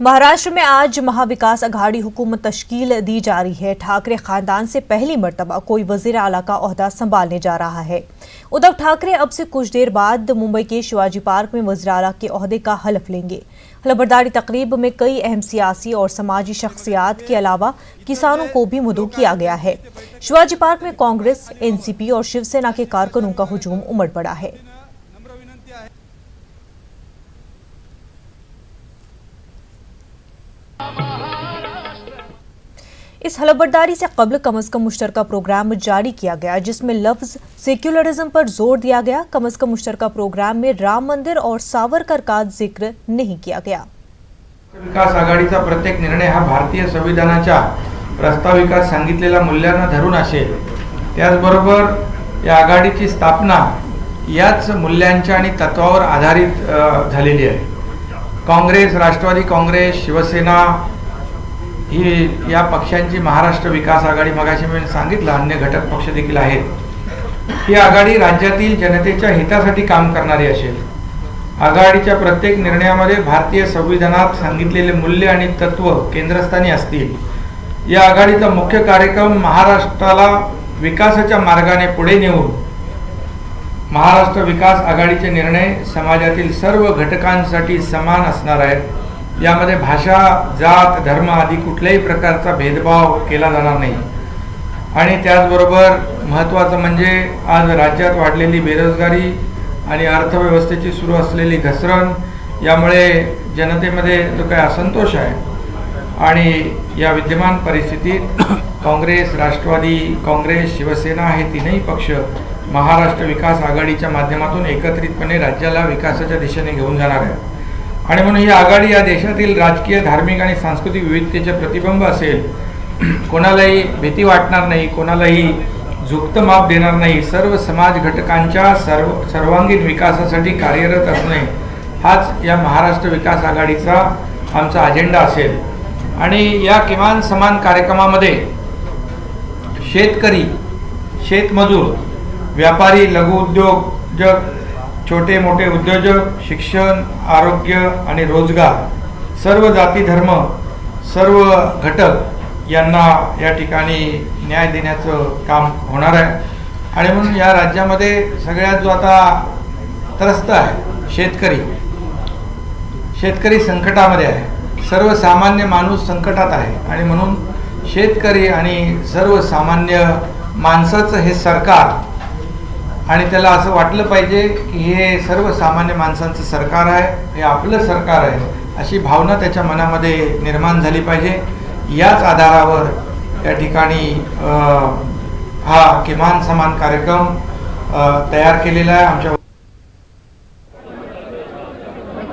महाराष्ट्र में आज महाविकास अघाड़ी हुकूमत तश्कील दी जा रही है। ठाकरे खानदान से पहली मर्तबा कोई वजीर आला का ओहदा संभालने जा रहा है। उद्धव ठाकरे अब से कुछ देर बाद मुंबई के शिवाजी पार्क में वजीर आला के ओहदे का हलफ लेंगे। हलफबरदारी तकरीब में कई अहम सियासी और समाजी शख्सियात के अलावा किसानों को भी मदऊ किया गया है। शिवाजी पार्क में कांग्रेस, एनसीपी और शिवसेना के कारकुनों का हुजूम उमड़ पड़ा है। इस हलफबरदारी से कबल कम अज कम मुश्तरका प्रोग्राम जारी किया गया, जिसमें लफ्ज सेक्युलरिज्म पर जोर दिया गया। कम अज कम मुश्तरका प्रोग्राम में राम मंदिर और सावरकर का जिक्र नहीं किया गया। विकास आघाडीचा प्रत्येक निर्णय हा भारतीय संविधानाच्या प्रस्ताविकात सांगितलेल्या मूल्यांना धरून असेल। त्याचबरोबर या आघाडीची स्थापना याच मूल्यांच्या आणि तत्वावर आधारित झालेली आहे। काँग्रेस, राष्ट्रवादी काँग्रेस, शिवसेना ही या पक्षांची महाराष्ट्र विकास आघाडी, मगाशी मी सांगितलं अन्य घटक पक्ष देखील आहेत। ही आघाडी राज्यातील जनतेच्या हितासाठी काम करणारी असेल। आघाडीच्या प्रत्येक निर्णयामध्ये भारतीय संविधानात सांगितलेले मूल्य आणि तत्व केंद्रस्थानी असतील। या आघाडीचा मुख्य कार्यक्रम महाराष्ट्राला विकासाच्या मार्गाने पुढे नेऊन महाराष्ट्र विकास आघाडीचे निर्णय समाजातील सर्व घटकांसाठी समान असणार आहेत। यामध्ये भाषा, जात, धर्म आदी कुठल्याही प्रकारचा भेदभाव केला जाणार नाही। आणि त्याचबरोबर महत्त्वाचं म्हणजे आज राज्यात वाढलेली बेरोजगारी आणि अर्थव्यवस्थेची सुरू असलेली घसरण यामुळे जनतेमध्ये जो काही असंतोष आहे आणि या विद्यमान परिस्थितीत काँग्रेस, राष्ट्रवादी काँग्रेस, शिवसेना हे तीनही पक्ष महाराष्ट्र विकास आघाडीच्या माध्यमातून एकत्रितपणे राज्याला विकासाच्या दिशेने घेऊन जाणार आहेत। आणि म्हणून ही आघाडी या देशातील राजकीय, धार्मिक आणि सांस्कृतिक विविधतेचे प्रतिबिंब असेल। कोणालाही भीती वाटणार नाही, कोणालाही झुकतं माप देणार नाही। सर्व समाज घटकांच्या सर्वांगीण विकासासाठी कार्यरत असणे हाच या महाराष्ट्र विकास आघाडीचा आमचा अजेंडा असेल। आणि या किमान समान कार्यक्रमामध्ये शेतकरी, शेतमजूर, व्यापारी, लघु उद्योजक, छोटे मोठे उद्योजक, शिक्षण, आरोग्य आणि रोजगार, सर्व जाती, धर्म, सर्व घटक यांना या ठिकाणी न्याय देण्याचं काम होणार आहे। आणि म्हणून या राज्यामध्ये सगळ्यात जो आता त्रस्त आहे शेतकरी संकटामध्ये आहे। सर्वसामान्य माणूस संकटात आहे आणि म्हणून शेतकरी आणि सर्वसामान्य माणसाचं हे सरकार, आणि त्याला असं वाटलं पाहिजे की हे सर्वसामान्य माणसांचं सरकार आहे, हे आपलं सरकार आहे, अशी भावना त्याच्या मनामध्ये निर्माण झाली पाहिजे। याच आधारावर या ठिकाणी हा किमान समान कार्यक्रम तयार केलेला आहे आमच्या